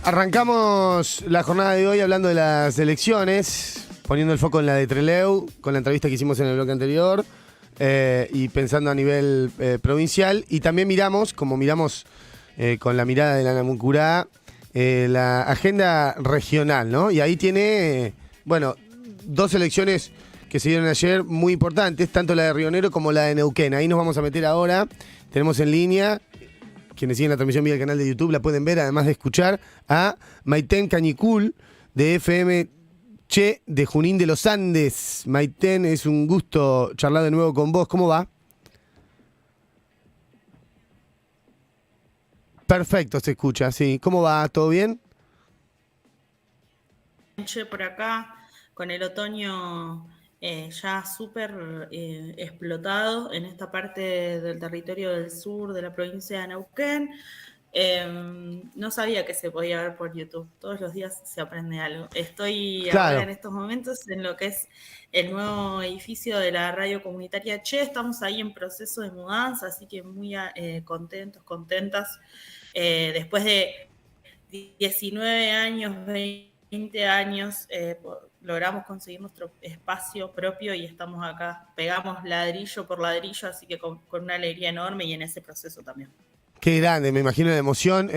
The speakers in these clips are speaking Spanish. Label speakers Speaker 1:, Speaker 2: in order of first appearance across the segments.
Speaker 1: Arrancamos la jornada de hoy hablando de las elecciones, poniendo el foco en la de Trelew, con la entrevista que hicimos en el bloque anterior, y pensando a nivel provincial. Y también miramos, como miramos con la mirada de la Namuncurá, la agenda regional, ¿no? Y ahí tiene, bueno, dos elecciones que se dieron ayer muy importantes, tanto la de Río Negro como la de Neuquén. Ahí nos vamos a meter ahora. Tenemos en línea, quienes siguen la transmisión vía el canal de YouTube la pueden ver, además de escuchar, a Maitén Cañicul, de FM Che, de Junín de los Andes. Maitén, es un gusto charlar de nuevo con vos. ¿Cómo va? Perfecto, se escucha, sí. ¿Cómo va? ¿Todo bien?
Speaker 2: Por acá, con el otoño ya súper explotado en esta parte del territorio del sur de la provincia de Neuquén. No sabía que se podía ver por YouTube. Todos los días se aprende algo. Estoy ahora en
Speaker 1: Claro.
Speaker 2: estos momentos en lo que es el nuevo edificio de la radio comunitaria Che. Estamos ahí en proceso de mudanza, así que muy contentos, contentas. Después de 19 años, 20 años, logramos conseguir nuestro espacio propio y estamos acá. Pegamos ladrillo por ladrillo, así que con una alegría enorme y en ese proceso también.
Speaker 1: Qué grande, me imagino la emoción.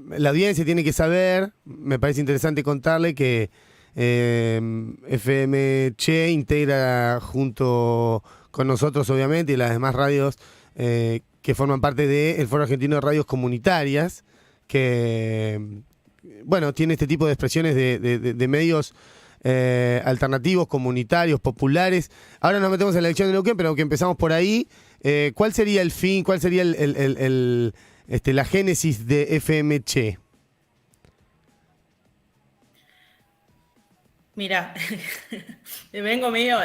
Speaker 1: La audiencia tiene que saber, me parece interesante contarle que FM Che integra junto con nosotros, obviamente, y las demás radios que forman parte del Foro Argentino de Radios Comunitarias, que, bueno, tiene este tipo de expresiones de medios alternativos, comunitarios, populares. Ahora nos metemos en la elección de Neuquén, pero que empezamos por ahí. ¿Cuál sería el fin, cuál sería la génesis de FM Che?
Speaker 2: Mira, vengo medio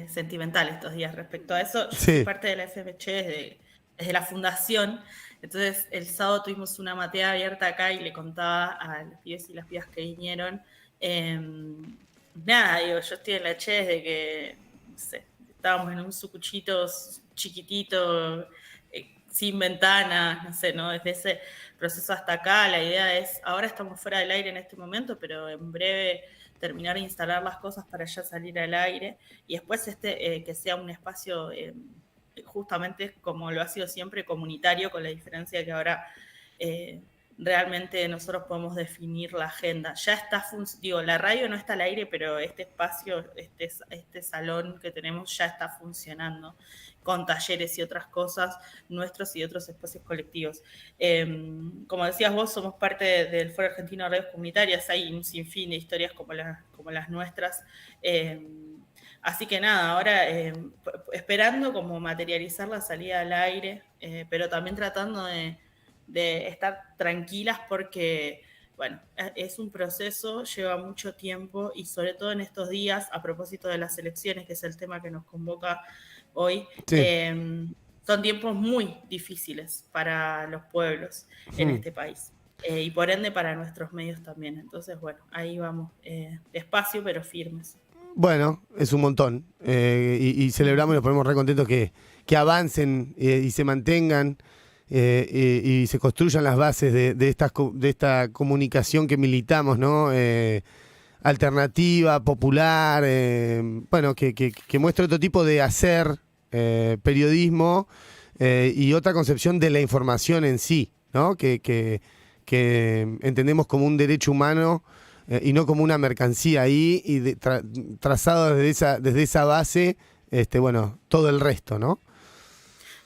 Speaker 2: sentimental estos días respecto a eso. Yo soy
Speaker 1: Sí.
Speaker 2: parte de la FMC desde la fundación, entonces el sábado tuvimos una matea abierta acá y le contaba a los pibes y las pibas que vinieron. Nada, digo, yo estoy en la Che desde que, no sé, estábamos en un sucuchito chiquitito, sin ventanas, no sé, ¿no? Desde ese proceso hasta acá, la idea es, ahora estamos fuera del aire en este momento, pero en breve terminar de instalar las cosas para ya salir al aire y después que sea un espacio justamente como lo ha sido siempre comunitario, con la diferencia que ahora realmente nosotros podemos definir la agenda. Ya está, digo, la radio no está al aire, pero este espacio, este salón que tenemos ya está funcionando con talleres y otras cosas nuestros y otros espacios colectivos. Como decías vos, somos parte del Foro Argentino de Radios Comunitarias, hay un sinfín de historias como las nuestras. Así que nada, ahora esperando como materializar la salida al aire, pero también tratando de estar tranquilas porque, bueno, es un proceso, lleva mucho tiempo y sobre todo en estos días, a propósito de las elecciones, que es el tema que nos convoca hoy,
Speaker 1: Sí.
Speaker 2: son tiempos muy difíciles para los pueblos en este país. Y por ende para nuestros medios también. Entonces, bueno, ahí vamos, despacio pero firmes.
Speaker 1: Bueno, es un montón. Y celebramos y nos ponemos re contentos que avancen y se mantengan y se construyan las bases de esta comunicación que militamos, ¿no? Alternativa, popular, bueno, que muestra otro tipo de hacer periodismo y otra concepción de la información en sí, ¿no? Que entendemos como un derecho humano y no como una mercancía ahí y trazado desde esa base, bueno, todo el resto, ¿no?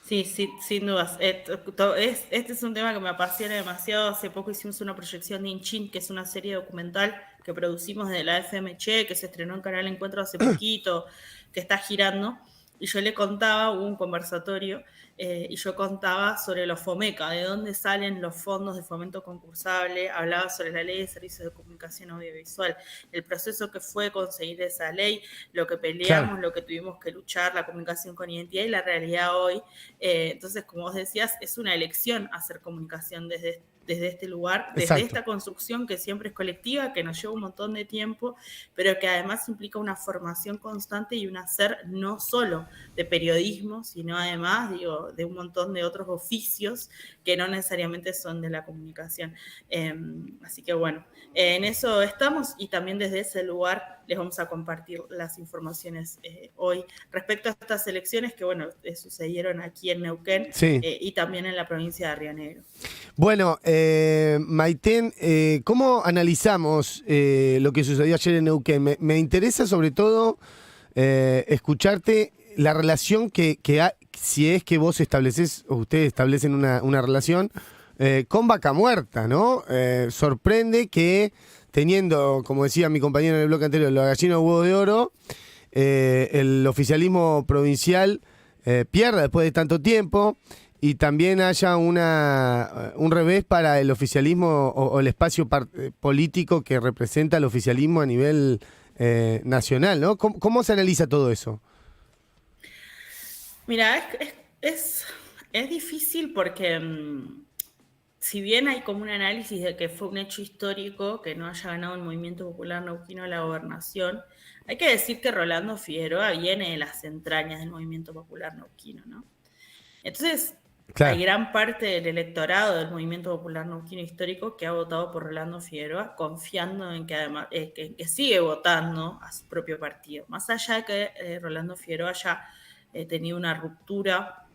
Speaker 2: Sí, sí, sin dudas. Este es un tema que me apasiona demasiado. Hace poco hicimos una proyección de Inchin, que es una serie documental que producimos de la FMC, que se estrenó en Canal Encuentro hace poquito, que está girando. Y yo le contaba, hubo un conversatorio, y yo contaba sobre los FOMECA, de dónde salen los fondos de fomento concursable, hablaba sobre la ley de servicios de comunicación audiovisual, el proceso que fue conseguir esa ley, lo que
Speaker 1: Claro.
Speaker 2: peleamos, lo que tuvimos que luchar, la comunicación con identidad y la realidad hoy. Entonces, como vos decías, es una elección hacer comunicación desde desde este lugar, desde
Speaker 1: Exacto.
Speaker 2: esta construcción que siempre es colectiva, que nos lleva un montón de tiempo, pero que además implica una formación constante y un hacer no solo de periodismo, sino además, digo, de un montón de otros oficios que no necesariamente son de la comunicación. Así que bueno, en eso estamos y también desde ese lugar les vamos a compartir las informaciones hoy respecto a estas elecciones que, bueno, sucedieron aquí en Neuquén
Speaker 1: Sí.
Speaker 2: y también en la provincia de Río Negro.
Speaker 1: Bueno, Maiten, ¿cómo analizamos lo que sucedió ayer en Neuquén? Me interesa sobre todo escucharte la relación si es que vos estableces, o ustedes establecen una relación con Vaca Muerta, ¿no? Sorprende que teniendo, como decía mi compañero en el bloque anterior, la gallina de huevo de oro, el oficialismo provincial pierda después de tanto tiempo y también haya un revés para el oficialismo o el espacio político que representa el oficialismo a nivel nacional, ¿no? ¿Cómo se analiza todo eso?
Speaker 2: Mira, es difícil porque si bien hay como un análisis de que fue un hecho histórico que no haya ganado el Movimiento Popular Neuquino la gobernación, hay que decir que Rolando Figueroa viene de las entrañas del Movimiento Popular Neuquino, ¿no? Entonces, hay
Speaker 1: Claro.
Speaker 2: gran parte del electorado del Movimiento Popular Neuquino histórico que ha votado por Rolando Figueroa, confiando en que además que sigue votando a su propio partido. Más allá de que Rolando Figueroa haya tenido una ruptura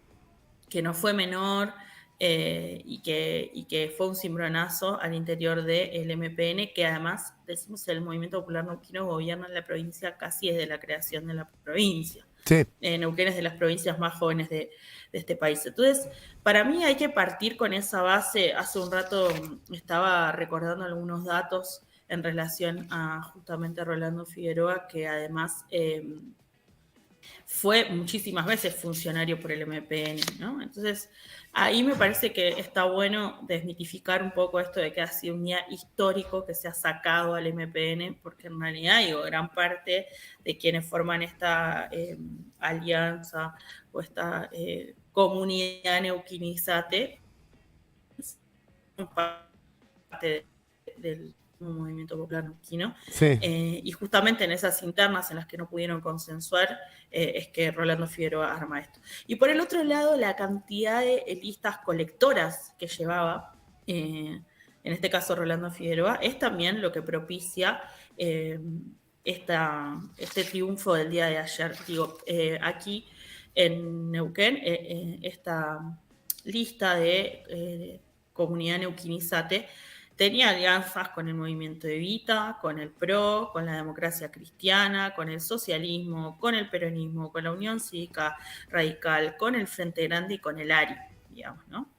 Speaker 2: que no fue menor y que fue un cimbronazo al interior del MPN, que además, decimos, el Movimiento Popular Neuquino gobierna en la provincia casi desde la creación de la provincia.
Speaker 1: Sí.
Speaker 2: Neuquén es de las provincias más jóvenes de este país. Entonces, para mí hay que partir con esa base. Hace un rato estaba recordando algunos datos en relación a justamente Rolando Figueroa, que además fue muchísimas veces funcionario por el MPN, ¿no? Entonces, ahí me parece que está bueno desmitificar un poco esto de que ha sido un día histórico que se ha sacado al MPN, porque en realidad, digo, gran parte de quienes forman esta alianza o esta comunidad neuquinizate son parte del Movimiento Popular Neuquino,
Speaker 1: Sí.
Speaker 2: y justamente en esas internas en las que no pudieron consensuar es que Rolando Figueroa arma esto. Y por el otro lado, la cantidad de listas colectoras que llevaba, en este caso Rolando Figueroa, es también lo que propicia este triunfo del día de ayer. Digo, aquí en Neuquén, esta lista de comunidad neuquinizate tenía alianzas con el movimiento Evita, con el PRO, con la democracia cristiana, con el socialismo, con el peronismo, con la Unión Cívica Radical, con el Frente Grande y con el ARI, digamos, ¿no?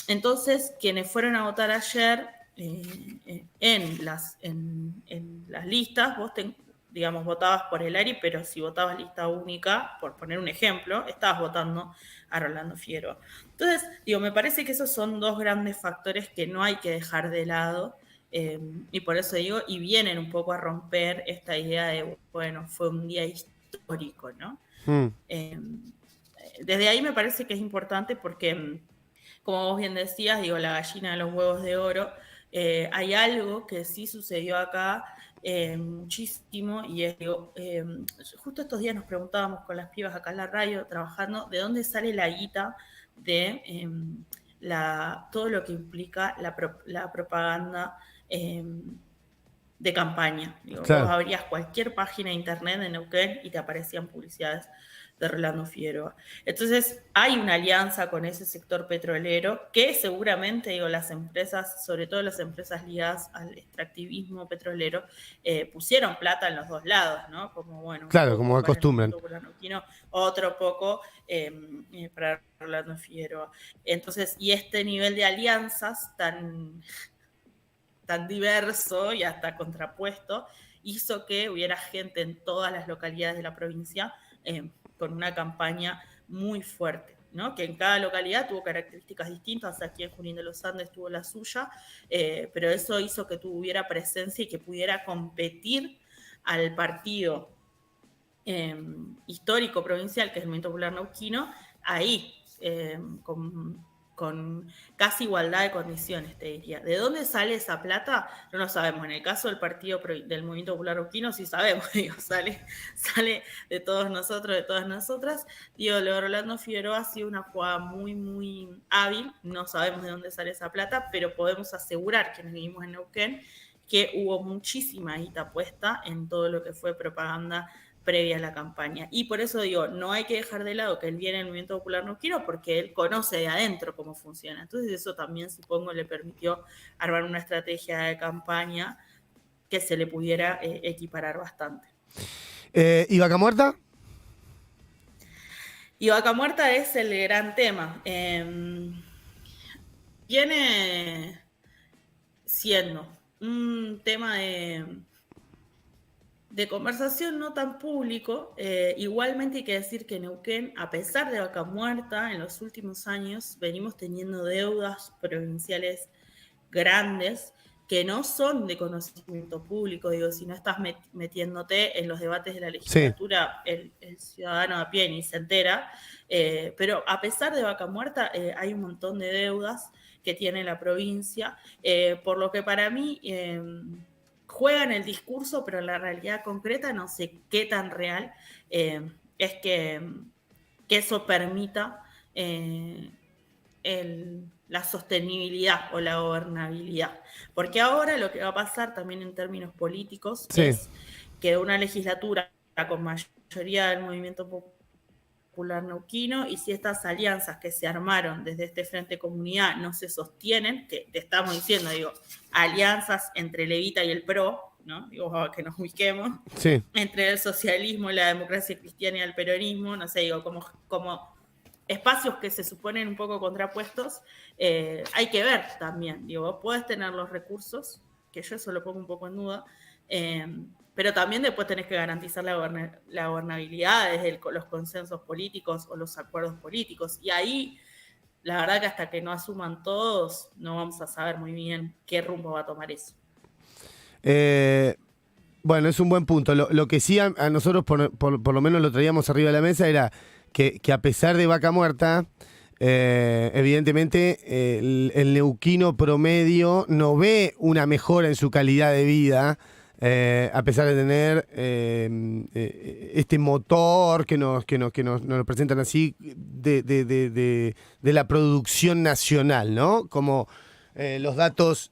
Speaker 2: Entonces, quienes fueron a votar ayer en las listas, vos digamos, votabas por el ARI, pero si votabas lista única, por poner un ejemplo, estabas votando a Rolando Figueroa. Entonces, digo, me parece que esos son dos grandes factores que no hay que dejar de lado, y por eso digo, y vienen un poco a romper esta idea de, bueno, fue un día histórico, ¿no?
Speaker 1: Mm.
Speaker 2: Desde ahí me parece que es importante porque como vos bien decías, digo, la gallina de los huevos de oro, hay algo que sí sucedió acá muchísimo y es, digo, justo estos días nos preguntábamos con las pibas acá en la radio trabajando, ¿de dónde sale la guita de todo lo que implica la propaganda de campaña? Digo, vos
Speaker 1: Claro.
Speaker 2: abrías cualquier página de internet de Neuquén y te aparecían publicidades de Rolando Figueroa. Entonces, hay una alianza con ese sector petrolero que seguramente, digo, las empresas, sobre todo las empresas ligadas al extractivismo petrolero, pusieron plata en los dos lados, ¿no? Como, bueno, un
Speaker 1: Claro, como
Speaker 2: poco para el
Speaker 1: acostumbran.
Speaker 2: Movimiento Popular Neuquino, otro poco para Rolando Figueroa. Entonces, y este nivel de alianzas tan diverso y hasta contrapuesto, hizo que hubiera gente en todas las localidades de la provincia con una campaña muy fuerte, ¿no? Que en cada localidad tuvo características distintas. Aquí en Junín de los Andes tuvo la suya, pero eso hizo que tuviera presencia y que pudiera competir al partido histórico provincial, que es el Movimiento Popular Neuquino, ahí, con con casi igualdad de condiciones, te diría. ¿De dónde sale esa plata? No lo sabemos. En el caso del partido del Movimiento Popular Neuquino sí sabemos, digo, sale de todos nosotros, de todas nosotras. Digo, lo de Rolando Figueroa ha sido una jugada muy, muy hábil. No sabemos de dónde sale esa plata, pero podemos asegurar, quienes vivimos en Neuquén, que hubo muchísima guita puesta en todo lo que fue propaganda previa a la campaña. Y por eso digo, no hay que dejar de lado que él viene del Movimiento Popular Neuquino porque él conoce de adentro cómo funciona. Entonces eso también, supongo, le permitió armar una estrategia de campaña que se le pudiera equiparar bastante.
Speaker 1: ¿Y Vaca Muerta?
Speaker 2: Y Vaca Muerta es el gran tema. Viene siendo un tema de conversación no tan público. Igualmente hay que decir que Neuquén, a pesar de Vaca Muerta, en los últimos años venimos teniendo deudas provinciales grandes que no son de conocimiento público. Digo, si no estás metiéndote en los debates de la
Speaker 1: Sí.
Speaker 2: legislatura, el ciudadano a pie ni se entera. Pero a pesar de Vaca Muerta, hay un montón de deudas que tiene la provincia, por lo que para mí juega en el discurso, pero en la realidad concreta no sé qué tan real es que eso permita la sostenibilidad o la gobernabilidad. Porque ahora lo que va a pasar también en términos políticos
Speaker 1: Sí.
Speaker 2: es que una legislatura con mayoría del movimiento popular neuquino, y si estas alianzas que se armaron desde este Frente Comunidad no se sostienen, que te estamos diciendo, digo, alianzas entre el Evita y el PRO, ¿no? Digo, que nos ubiquemos,
Speaker 1: Sí.
Speaker 2: entre el socialismo y la democracia cristiana y el peronismo, no sé, digo, como espacios que se suponen un poco contrapuestos, hay que ver también, digo, vos podés tener los recursos, que yo eso lo pongo un poco en duda, pero también después tenés que garantizar la gobernabilidad desde los consensos políticos o los acuerdos políticos, y ahí la verdad que hasta que no asuman todos, no vamos a saber muy bien qué rumbo va a tomar eso.
Speaker 1: Bueno, es un buen punto. Lo que sí a nosotros por lo menos lo traíamos arriba de la mesa era que a pesar de Vaca Muerta, evidentemente el neuquino promedio no ve una mejora en su calidad de vida, a pesar de tener este motor que nos presentan así de la producción nacional, ¿no? Como los datos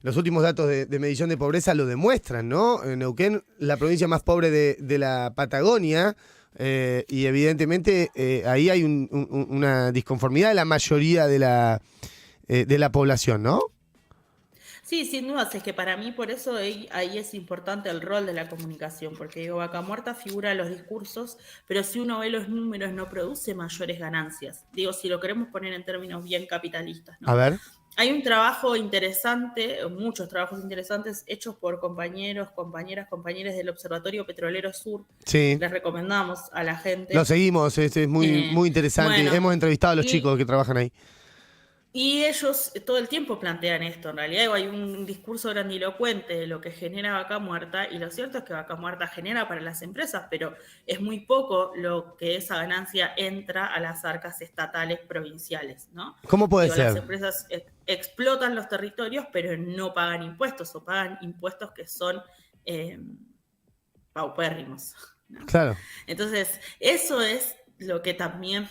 Speaker 1: los últimos datos de medición de pobreza lo demuestran, ¿no? En Neuquén, la provincia más pobre de la Patagonia, y evidentemente ahí hay una disconformidad de la mayoría de la población, ¿no?
Speaker 2: Sí, sin dudas, es que para mí por eso ahí es importante el rol de la comunicación, porque digo, Vaca Muerta figura en los discursos, pero si uno ve los números no produce mayores ganancias. Digo, si lo queremos poner en términos bien capitalistas,
Speaker 1: A
Speaker 2: ¿no?
Speaker 1: ver.
Speaker 2: Hay un trabajo interesante, muchos trabajos interesantes hechos por compañeros del Observatorio Petrolero Sur.
Speaker 1: Sí.
Speaker 2: Les recomendamos a la gente.
Speaker 1: Lo seguimos, es muy interesante.
Speaker 2: Bueno,
Speaker 1: Hemos entrevistado a los chicos que trabajan ahí.
Speaker 2: y ellos todo el tiempo plantean esto. En realidad hay un discurso grandilocuente de lo que genera Vaca Muerta, y lo cierto es que Vaca Muerta genera para las empresas, pero es muy poco lo que esa ganancia entra a las arcas estatales provinciales, ¿no?
Speaker 1: ¿Cómo puede
Speaker 2: Digo,
Speaker 1: ser?
Speaker 2: las empresas explotan los territorios, pero no pagan impuestos, o pagan impuestos que son paupérrimos, ¿no?
Speaker 1: Claro.
Speaker 2: Entonces, eso es lo que también,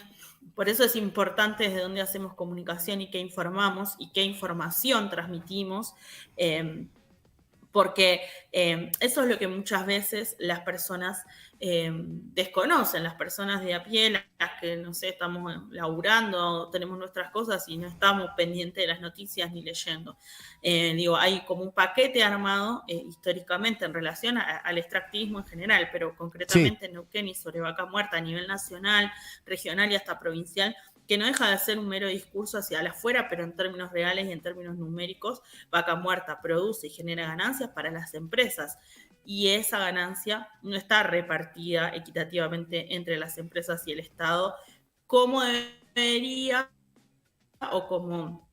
Speaker 2: por eso es importante desde dónde hacemos comunicación y qué informamos y qué información transmitimos, porque eso es lo que muchas veces las personas desconocen, las personas de a pie, las que, no sé, estamos laburando, tenemos nuestras cosas y no estamos pendientes de las noticias ni leyendo. Digo, hay como un paquete armado históricamente en relación al extractivismo en general, pero concretamente en Neuquén y sobre Vaca Muerta a nivel nacional, regional y hasta provincial, que no deja de ser un mero discurso hacia afuera, pero en términos reales y en términos numéricos, Vaca Muerta produce y genera ganancias para las empresas, y esa ganancia no está repartida equitativamente entre las empresas y el Estado como debería, o como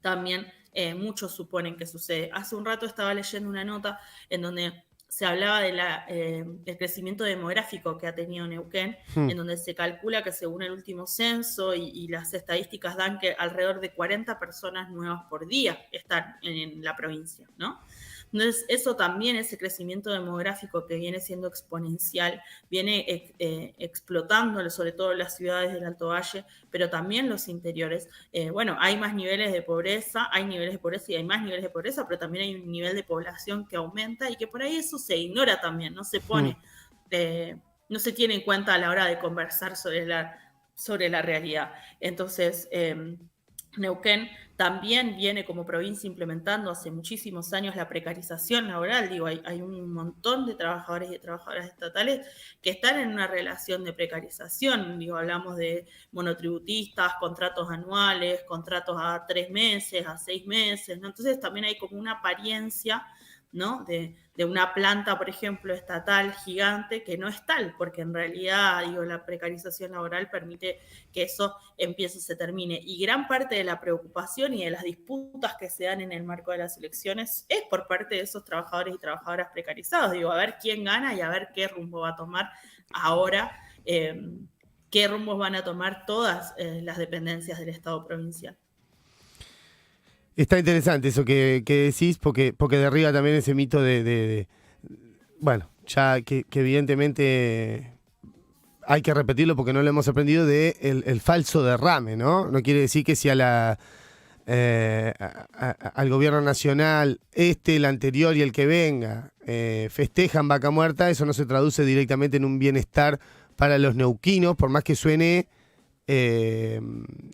Speaker 2: también muchos suponen que sucede. Hace un rato estaba leyendo una nota en donde se hablaba de el crecimiento demográfico que ha tenido Neuquén, en donde se calcula que según el último censo y las estadísticas dan que alrededor de 40 personas nuevas por día están en la provincia, ¿no? Entonces, eso también, ese crecimiento demográfico que viene siendo exponencial, viene explotando sobre todo las ciudades del Alto Valle, pero también los interiores. Bueno, hay más niveles de pobreza, hay niveles de pobreza y hay más niveles de pobreza, pero también hay un nivel de población que aumenta y que por ahí eso se ignora también, no se pone, no se tiene en cuenta a la hora de conversar sobre la realidad. Entonces, Neuquén también viene como provincia implementando hace muchísimos años la precarización laboral. Digo, hay un montón de trabajadores y trabajadoras estatales que están en una relación de precarización. Digo, hablamos de monotributistas, contratos anuales, contratos a 3 meses, a 6 meses, ¿no? Entonces también hay como una apariencia, ¿no? de una planta, por ejemplo, estatal gigante que no es tal, porque en realidad, digo, la precarización laboral permite que eso empiece y se termine. Y gran parte de la preocupación y de las disputas que se dan en el marco de las elecciones es por parte de esos trabajadores y trabajadoras precarizados. Digo, a ver quién gana y a ver qué rumbo va a tomar ahora, qué rumbos van a tomar todas las dependencias del Estado provincial.
Speaker 1: Está interesante eso que decís, porque derriba también ese mito bueno, ya que evidentemente hay que repetirlo porque no lo hemos aprendido, de el falso derrame, ¿no? No quiere decir que si al gobierno nacional, el anterior y el que venga, festejan Vaca Muerta, eso no se traduce directamente en un bienestar para los neuquinos, por más que suene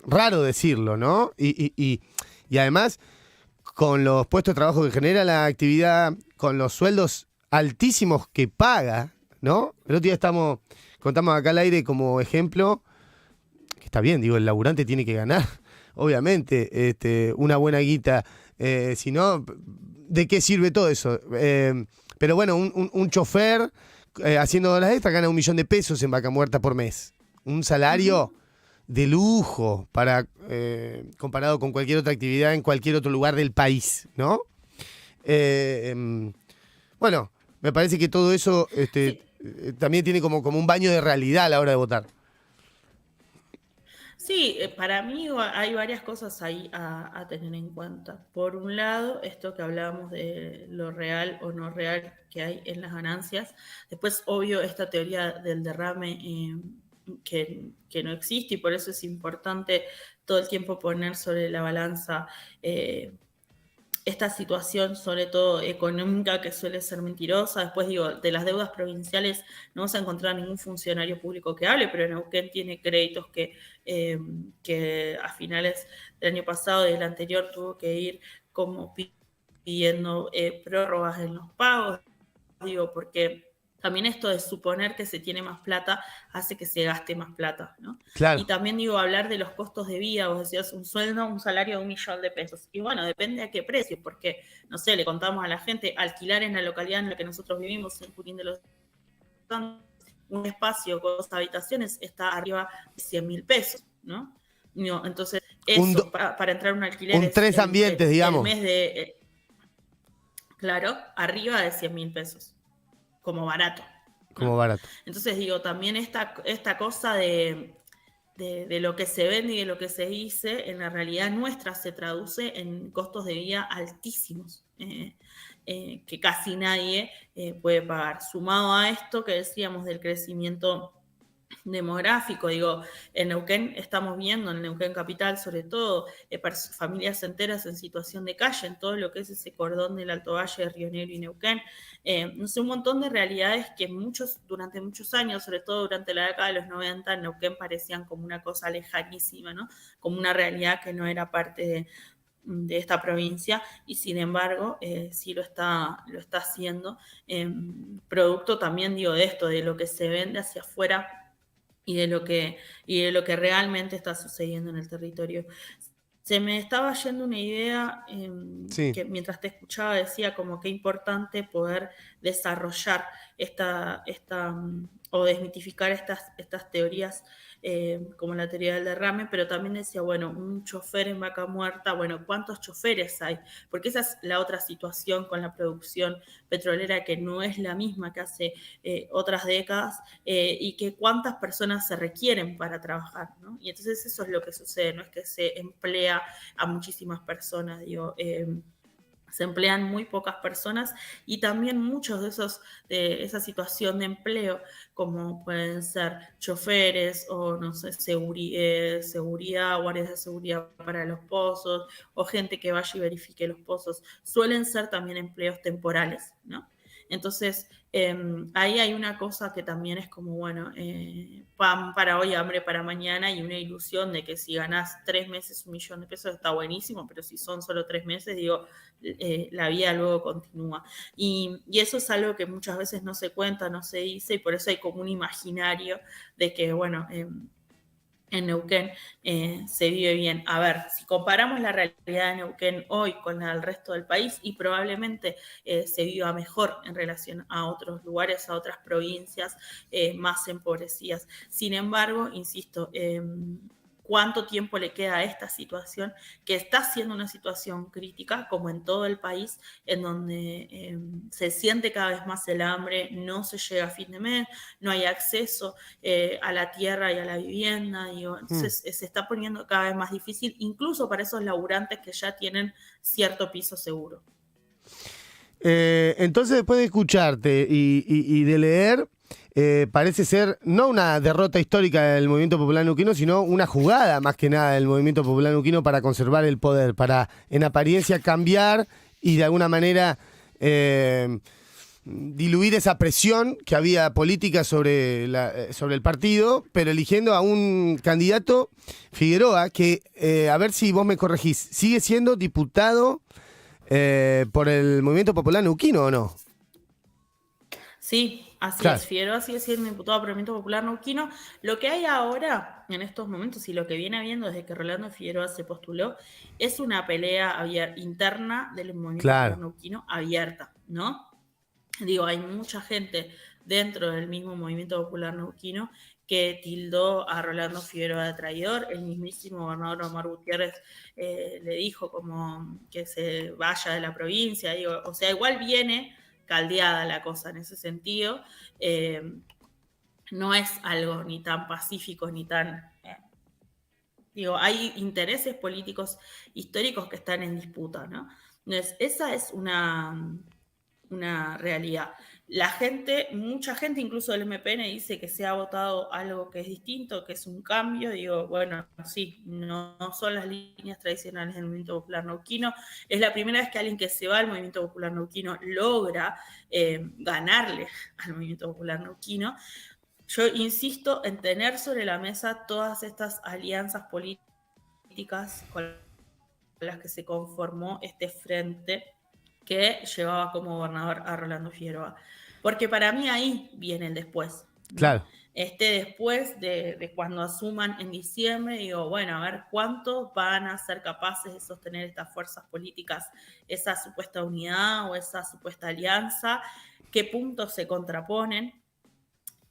Speaker 1: raro decirlo, ¿no? Y además, con los puestos de trabajo que genera la actividad, con los sueldos altísimos que paga, ¿no? El otro día contamos acá al aire como ejemplo, que está bien, digo, el laburante tiene que ganar, obviamente, una buena guita, si no, ¿de qué sirve todo eso? Pero bueno, un chofer haciendo horas extra gana 1 millón de pesos en Vaca Muerta por mes. Un salario de lujo comparado con cualquier otra actividad en cualquier otro lugar del país, ¿no? Bueno, me parece que todo eso
Speaker 2: Sí.
Speaker 1: también tiene como un baño de realidad a la hora de votar.
Speaker 2: Sí, para mí hay varias cosas ahí a tener en cuenta. Por un lado, esto que hablábamos de lo real o no real que hay en las ganancias. Después, obvio, esta teoría del derrame que no existe y por eso es importante todo el tiempo poner sobre la balanza esta situación, sobre todo económica, que suele ser mentirosa. Después, digo, de las deudas provinciales no vas a encontrar ningún funcionario público que hable, pero Neuquén tiene créditos que a finales del año pasado, del anterior, tuvo que ir como pidiendo prórrogas en los pagos. Digo, porque también esto de suponer que se tiene más plata hace que se gaste más plata, ¿no?
Speaker 1: Claro.
Speaker 2: Y también, digo, hablar de los costos de vida, vos decías un sueldo, un salario de 1 millón de pesos. Y bueno, depende a qué precio, porque, no sé, le contamos a la gente, alquilar en la localidad en la que nosotros vivimos, en Junín de los Andes, un espacio con 2 habitaciones está arriba de 100.000 pesos, ¿no? Entonces, eso, para entrar a un alquiler
Speaker 1: un
Speaker 2: es
Speaker 1: 3 ambientes, digamos.
Speaker 2: el mes de, claro, arriba de 100.000 pesos. Como barato, ¿no?
Speaker 1: Como barato.
Speaker 2: Entonces, digo, también esta cosa de lo que se vende y de lo que se dice, en la realidad nuestra se traduce en costos de vida altísimos, que casi nadie puede pagar. Sumado a esto que decíamos del crecimiento demográfico, digo, en Neuquén estamos viendo, en Neuquén capital sobre todo, familias enteras en situación de calle, en todo lo que es ese cordón del Alto Valle de Río Negro y Neuquén, no sé, un montón de realidades que durante muchos años, sobre todo durante la década de los 90, en Neuquén parecían como una cosa lejanísima, ¿no? Como una realidad que no era parte de esta provincia y sin embargo sí lo está haciendo, producto también, digo, de esto, de lo que se vende hacia afuera y de lo que realmente está sucediendo en el territorio. Se me estaba yendo una idea
Speaker 1: Sí.
Speaker 2: que mientras te escuchaba decía como qué importante poder desarrollar o desmitificar estas teorías como la teoría del derrame, pero también decía, bueno, un chofer en Vaca Muerta, bueno, ¿cuántos choferes hay? Porque esa es la otra situación con la producción petrolera, que no es la misma que hace otras décadas, y que cuántas personas se requieren para trabajar, ¿no? Y entonces eso es lo que sucede, no es que se emplea a muchísimas personas, digo, se emplean muy pocas personas, y también muchos de esa situación de empleo, como pueden ser choferes o, no sé, seguridad, guardias de seguridad para los pozos, o gente que vaya y verifique los pozos, suelen ser también empleos temporales, ¿no? Entonces, ahí hay una cosa que también es como, bueno, pan para hoy, hambre para mañana, y una ilusión de que si ganás 3 meses $1.000.000 está buenísimo, pero si son solo 3 meses, digo, la vida luego continúa. Y eso es algo que muchas veces no se cuenta, no se dice, y por eso hay como un imaginario de que, bueno, en Neuquén se vive bien. A ver, si comparamos la realidad de Neuquén hoy con la del resto del país, y probablemente se viva mejor en relación a otros lugares, a otras provincias más empobrecidas. Sin embargo, insisto, cuánto tiempo le queda a esta situación, que está siendo una situación crítica, como en todo el país, en donde se siente cada vez más el hambre, no se llega a fin de mes, no hay acceso a la tierra y a la vivienda, digo, entonces se está poniendo cada vez más difícil, incluso para esos laburantes que ya tienen cierto piso seguro.
Speaker 1: Entonces, después de escucharte y de leer, parece ser no una derrota histórica del movimiento popular neuquino, sino una jugada más que nada del movimiento popular neuquino para conservar el poder, para en apariencia cambiar y de alguna manera diluir esa presión que había política sobre el partido, pero eligiendo a un candidato, Figueroa, que, a ver si vos me corregís, sigue siendo diputado por el movimiento popular neuquino, ¿o no?
Speaker 2: Sí, así
Speaker 1: Claro.
Speaker 2: es. Figueroa sigue siendo diputado por el Movimiento Popular Neuquino. Lo que hay ahora, en estos momentos, y lo que viene habiendo desde que Rolando Figueroa se postuló, es una pelea interna del Movimiento Popular
Speaker 1: Claro.
Speaker 2: Neuquino abierta, ¿no? Digo, hay mucha gente dentro del mismo Movimiento Popular Neuquino que tildó a Rolando Figueroa de traidor. El mismísimo gobernador Omar Gutiérrez le dijo como que se vaya de la provincia. Digo, o sea, igual viene caldeada la cosa en ese sentido. No es algo ni tan pacífico ni tan... digo, hay intereses políticos históricos que están en disputa, ¿no? Entonces, esa es una realidad. La gente, mucha gente, incluso del MPN, dice que se ha votado algo que es distinto, que es un cambio. Digo, bueno, sí, no son las líneas tradicionales del Movimiento Popular Neuquino. Es la primera vez que alguien que se va al Movimiento Popular Neuquino logra ganarle al Movimiento Popular Neuquino. Yo insisto en tener sobre la mesa todas estas alianzas políticas con las que se conformó este frente que llevaba como gobernador a Rolando Figueroa. Porque para mí ahí viene el después, ¿no?
Speaker 1: Claro.
Speaker 2: Después de cuando asuman en diciembre, digo, bueno, a ver cuánto van a ser capaces de sostener estas fuerzas políticas, esa supuesta unidad o esa supuesta alianza, qué puntos se contraponen.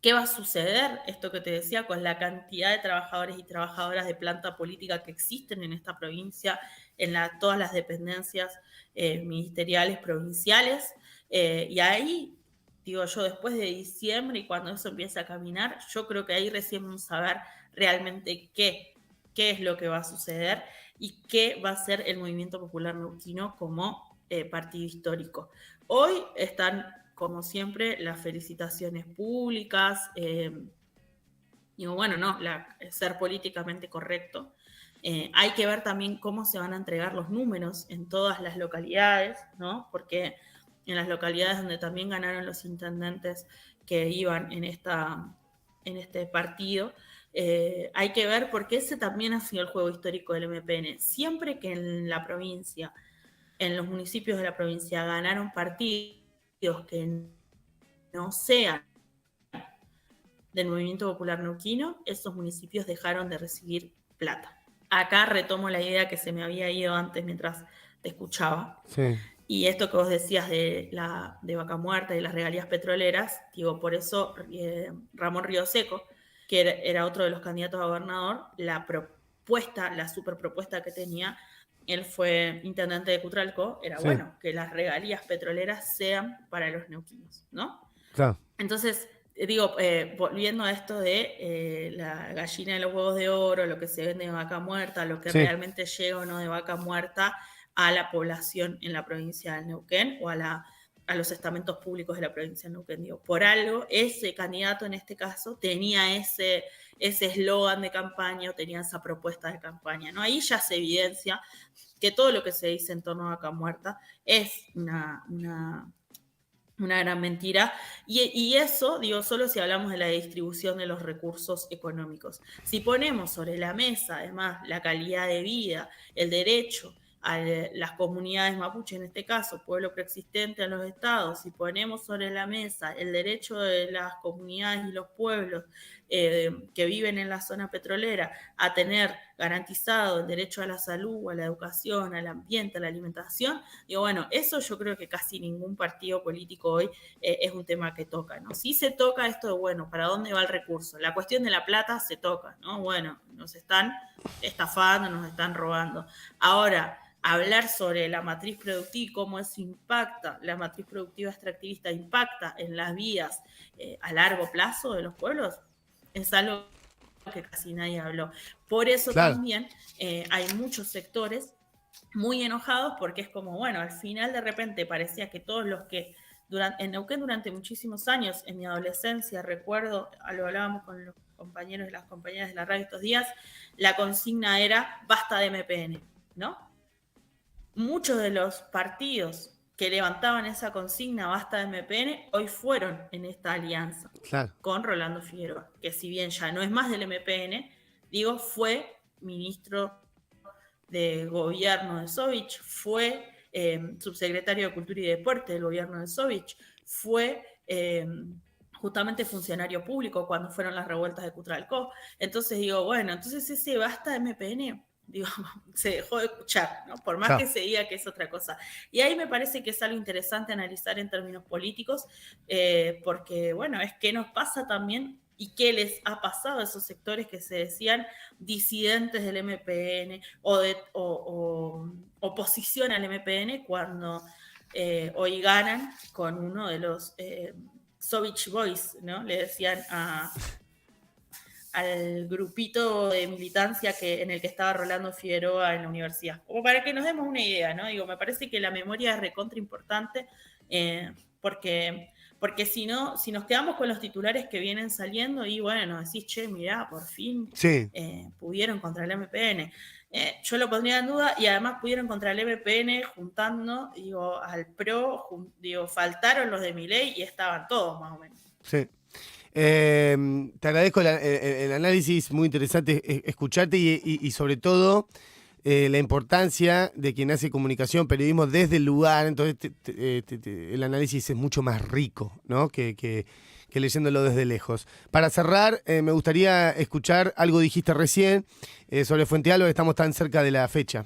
Speaker 2: ¿Qué va a suceder? Esto que te decía, con la cantidad de trabajadores y trabajadoras de planta política que existen en esta provincia, en todas las dependencias ministeriales, provinciales. Y ahí, digo yo, después de diciembre y cuando eso empiece a caminar, yo creo que ahí recién vamos a ver realmente qué es lo que va a suceder y qué va a ser el Movimiento Popular Neuquino como partido histórico. Hoy están, como siempre, las felicitaciones públicas, digo, bueno, no, ser políticamente correcto. Hay que ver también cómo se van a entregar los números en todas las localidades, ¿no? Porque en las localidades donde también ganaron los intendentes que iban en este partido, hay que ver, porque ese también ha sido el juego histórico del MPN. Siempre que en la provincia, en los municipios de la provincia, ganaron partidos que no sean del Movimiento Popular Neuquino, esos municipios dejaron de recibir plata. Acá retomo la idea que se me había ido antes mientras te escuchaba.
Speaker 1: Sí.
Speaker 2: Y esto que vos decías de Vaca Muerta y las regalías petroleras, digo, por eso Ramón Río Seco, que era otro de los candidatos a gobernador, la super propuesta que tenía, él fue intendente de Cutralcó, era
Speaker 1: Sí,
Speaker 2: bueno, que las regalías petroleras sean para los neuquinos, ¿no?
Speaker 1: claro.
Speaker 2: Entonces, digo, volviendo a esto de la gallina de los huevos de oro, lo que se vende de vaca muerta, lo que
Speaker 1: Sí,
Speaker 2: realmente llega o no de vaca muerta a la población en la provincia de Neuquén o a los estamentos públicos de la provincia de Neuquén. Digo, por algo, ese candidato en este caso tenía ese eslogan de campaña o tenía esa propuesta de campaña, ¿no? Ahí ya se evidencia que todo lo que se dice en torno a vaca muerta es una gran mentira. Y eso, digo, solo si hablamos de la distribución de los recursos económicos. Si ponemos sobre la mesa, además, la calidad de vida, el derecho a las comunidades mapuche, en este caso, pueblo preexistente a los estados, si ponemos sobre la mesa el derecho de las comunidades y los pueblos que viven en la zona petrolera a tener garantizado el derecho a la salud, a la educación, al ambiente, a la alimentación, digo, bueno, eso yo creo que casi ningún partido político hoy es un tema que toca, ¿no? Sí se toca esto de, bueno, ¿para dónde va el recurso? La cuestión de la plata se toca, ¿no? Bueno, nos están estafando, nos están robando. Ahora, hablar sobre la matriz productiva y cómo eso impacta, la matriz productiva extractivista impacta en las vías a largo plazo de los pueblos, es algo que casi nadie habló. Por eso
Speaker 1: claro.
Speaker 2: también hay muchos sectores muy enojados porque es como, bueno, al final de repente parecía que todos los que en Neuquén durante muchísimos años, en mi adolescencia, recuerdo, lo hablábamos con los compañeros y las compañeras de la radio estos días, la consigna era basta de MPN, ¿no? Muchos de los partidos que levantaban esa consigna basta de MPN hoy fueron en esta alianza
Speaker 1: Claro.
Speaker 2: con Rolando Figueroa, que si bien ya no es más del MPN, digo, fue ministro de gobierno de Sovich, fue subsecretario de Cultura y Deporte del gobierno de Sovich, fue justamente funcionario público cuando fueron las revueltas de Cutralcó. Entonces digo, bueno, entonces ese basta de MPN, digo, se dejó de escuchar, ¿no? Por más
Speaker 1: Claro.
Speaker 2: que se diga que es otra cosa. Y ahí me parece que es algo interesante analizar en términos políticos, porque, bueno, es qué nos pasa también y qué les ha pasado a esos sectores que se decían disidentes del MPN o oposición al MPN cuando hoy ganan con uno de los Sovich Boys, ¿no? Le decían al grupito de militancia en el que estaba Rolando Figueroa en la universidad. Como para que nos demos una idea, ¿no? Digo, me parece que la memoria es recontra importante porque si no, si nos quedamos con los titulares que vienen saliendo y bueno, decís, che, mirá, por fin
Speaker 1: Sí.
Speaker 2: pudieron contra el MPN. Yo lo pondría en duda y además pudieron contra el MPN juntando, digo, al PRO, digo, faltaron los de Milei y estaban todos más o menos.
Speaker 1: Sí. Te agradezco el análisis, muy interesante escucharte y sobre todo la importancia de quien hace comunicación, periodismo desde el lugar, entonces el análisis es mucho más rico, ¿no? Que leyéndolo desde lejos. Para cerrar, me gustaría escuchar algo dijiste recién sobre Fuente Alba, que estamos tan cerca de la fecha.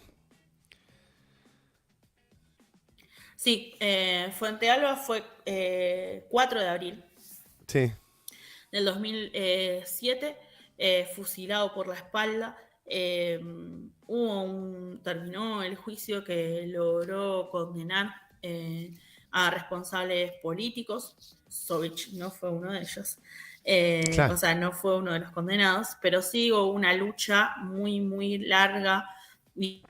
Speaker 2: Sí, Fuente Alba fue 4 de abril
Speaker 1: Sí,
Speaker 2: del 2007, fusilado por la espalda. Terminó el juicio que logró condenar a responsables políticos. Sovich no fue uno de ellos.
Speaker 1: claro.
Speaker 2: O sea, no fue uno de los condenados, pero sí hubo una lucha muy, muy larga y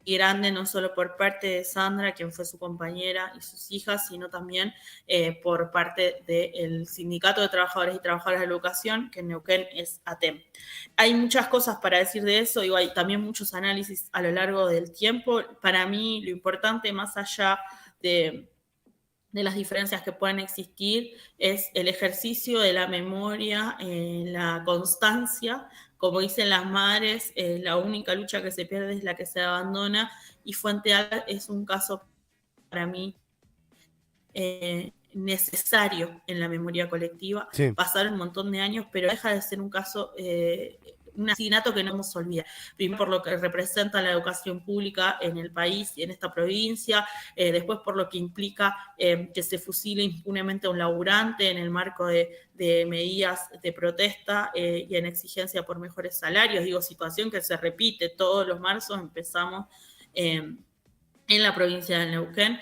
Speaker 2: grande, no solo por parte de Sandra, quien fue su compañera y sus hijas, sino también por parte del Sindicato de Trabajadores y Trabajadoras de la Educación, que en Neuquén es ATEM. Hay muchas cosas para decir de eso, digo, hay también muchos análisis a lo largo del tiempo. Para mí, lo importante, más allá de las diferencias que puedan existir, es el ejercicio de la memoria, la constancia, como dicen las madres, la única lucha que se pierde es la que se abandona, y Fuente Alba es un caso para mí necesario en la memoria colectiva.
Speaker 1: Sí,
Speaker 2: Pasaron un montón de años, pero deja de ser un caso un asesinato que no nos olvida. Primero por lo que representa la educación pública en el país y en esta provincia, después por lo que implica que se fusile impunemente a un laburante en el marco de medidas de protesta y en exigencia por mejores salarios. Digo, situación que se repite todos los marzos, empezamos en la provincia de Neuquén,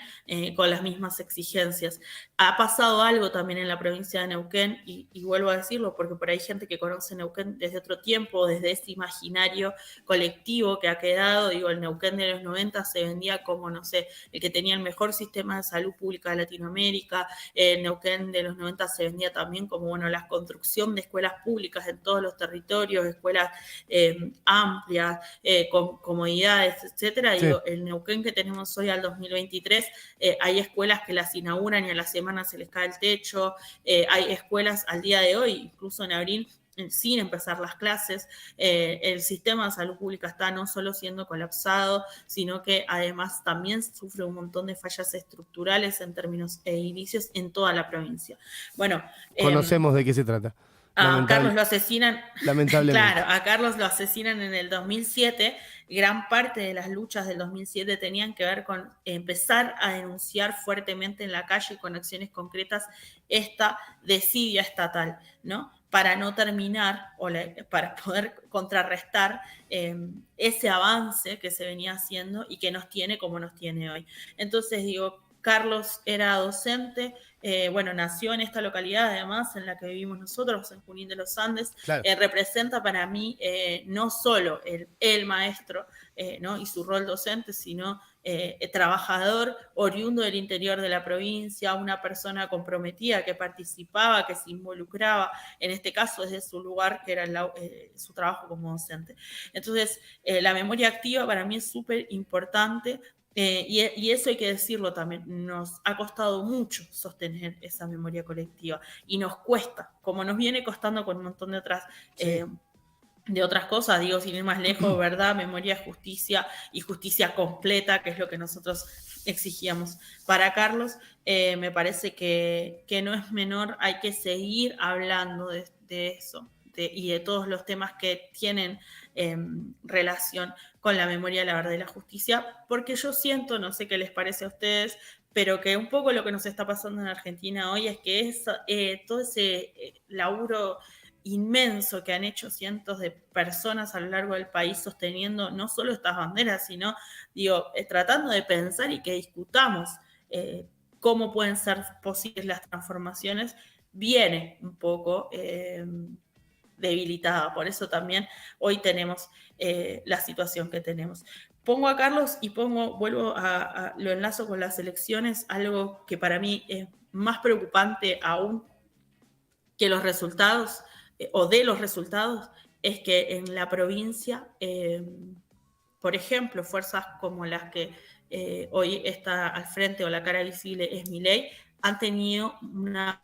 Speaker 2: con las mismas exigencias. Ha pasado algo también en la provincia de Neuquén, y vuelvo a decirlo, porque por ahí hay gente que conoce Neuquén desde otro tiempo, desde ese imaginario colectivo que ha quedado. Digo, el Neuquén de los 90 se vendía como, no sé, el que tenía el mejor sistema de salud pública de Latinoamérica. El Neuquén de los 90 se vendía también como, bueno, la construcción de escuelas públicas en todos los territorios, escuelas amplias, con comodidades, etcétera. Sí. Digo, el Neuquén que tenemos hoy al 2023, hay escuelas que las inauguran y a la semana se les cae el techo, hay escuelas al día de hoy, incluso en abril, sin empezar las clases. El sistema de salud pública está no solo siendo colapsado, sino que además también sufre un montón de fallas estructurales en términos edilicios en toda la provincia. Bueno,
Speaker 1: conocemos de qué se trata.
Speaker 2: A Carlos lo asesinan.
Speaker 1: Lamentablemente.
Speaker 2: Claro, a Carlos lo asesinan en el 2007. Gran parte de las luchas del 2007 tenían que ver con empezar a denunciar fuertemente en la calle con acciones concretas esta desidia estatal, ¿no? Para no terminar para poder contrarrestar ese avance que se venía haciendo y que nos tiene como nos tiene hoy. Entonces digo, Carlos era docente, nació en esta localidad, además, en la que vivimos nosotros, en Junín de los Andes. Claro. Representa para mí no solo el maestro, ¿no? Y su rol docente, sino trabajador, oriundo del interior de la provincia, una persona comprometida que participaba, que se involucraba, en este caso desde su lugar, que era su trabajo como docente. Entonces, la memoria activa para mí es súper importante. Y eso hay que decirlo también, nos ha costado mucho sostener esa memoria colectiva y nos cuesta, como nos viene costando con un montón de otras cosas, digo, sin ir más lejos, ¿verdad? Memoria, justicia y justicia completa, que es lo que nosotros exigíamos. Para Carlos, me parece que no es menor, hay que seguir hablando de eso. Y de todos los temas que tienen relación con la memoria, la verdad y la justicia, porque yo siento, no sé qué les parece a ustedes, pero que un poco lo que nos está pasando en Argentina hoy es que todo ese laburo inmenso que han hecho cientos de personas a lo largo del país sosteniendo no solo estas banderas, sino, tratando de pensar y que discutamos cómo pueden ser posibles las transformaciones, viene un poco debilitada. Por eso también hoy tenemos la situación que tenemos. Pongo a Carlos y lo enlazo con las elecciones, algo que para mí es más preocupante aún que los resultados, o de los resultados, es que en la provincia, por ejemplo, fuerzas como las que hoy está al frente o la cara visible es Milei, han tenido una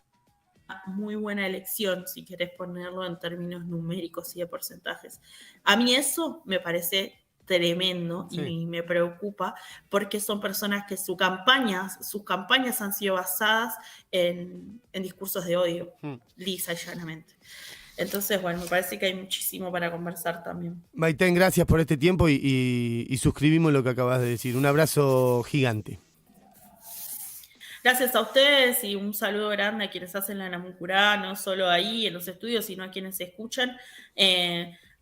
Speaker 2: muy buena elección, si querés ponerlo en términos numéricos y de porcentajes. A mí eso me parece tremendo y me preocupa porque son personas que sus campañas han sido basadas en discursos de odio, lisa y llanamente. Entonces, bueno, me parece que hay muchísimo para conversar también.
Speaker 1: Maitén, gracias por este tiempo y suscribimos lo que acabas de decir. Un abrazo gigante.
Speaker 2: Gracias a ustedes y un saludo grande a quienes hacen la Namucurá, no solo ahí en los estudios, sino a quienes escuchan.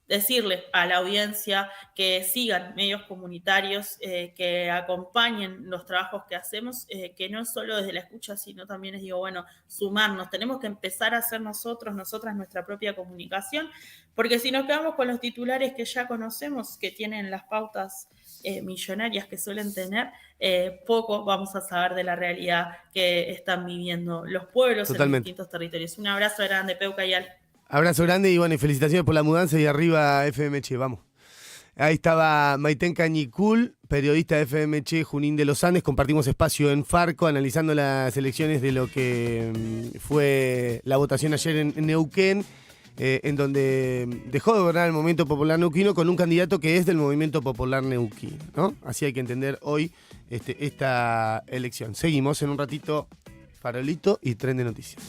Speaker 2: Decirles a la audiencia que sigan medios comunitarios, que acompañen los trabajos que hacemos, que no solo desde la escucha, sino también les digo, sumarnos. Tenemos que empezar a hacer nosotras nuestra propia comunicación, porque si nos quedamos con los titulares que ya conocemos, que tienen las pautas millonarias que suelen tener, poco vamos a saber de la realidad que están viviendo los pueblos. Totalmente. En los distintos territorios. Un abrazo grande, Peuca y Al.
Speaker 1: Abrazo grande y felicitaciones por la mudanza y arriba FMC, vamos. Ahí estaba Maitén Cañicul, periodista de FMC Junín de los Andes. Compartimos espacio en Farco analizando las elecciones de lo que fue la votación ayer en Neuquén, en donde dejó de gobernar el Movimiento Popular Neuquino con un candidato que es del Movimiento Popular Neuquino, ¿no? Así hay que entender hoy esta elección. Seguimos en un ratito, Farolito y Tren de Noticias.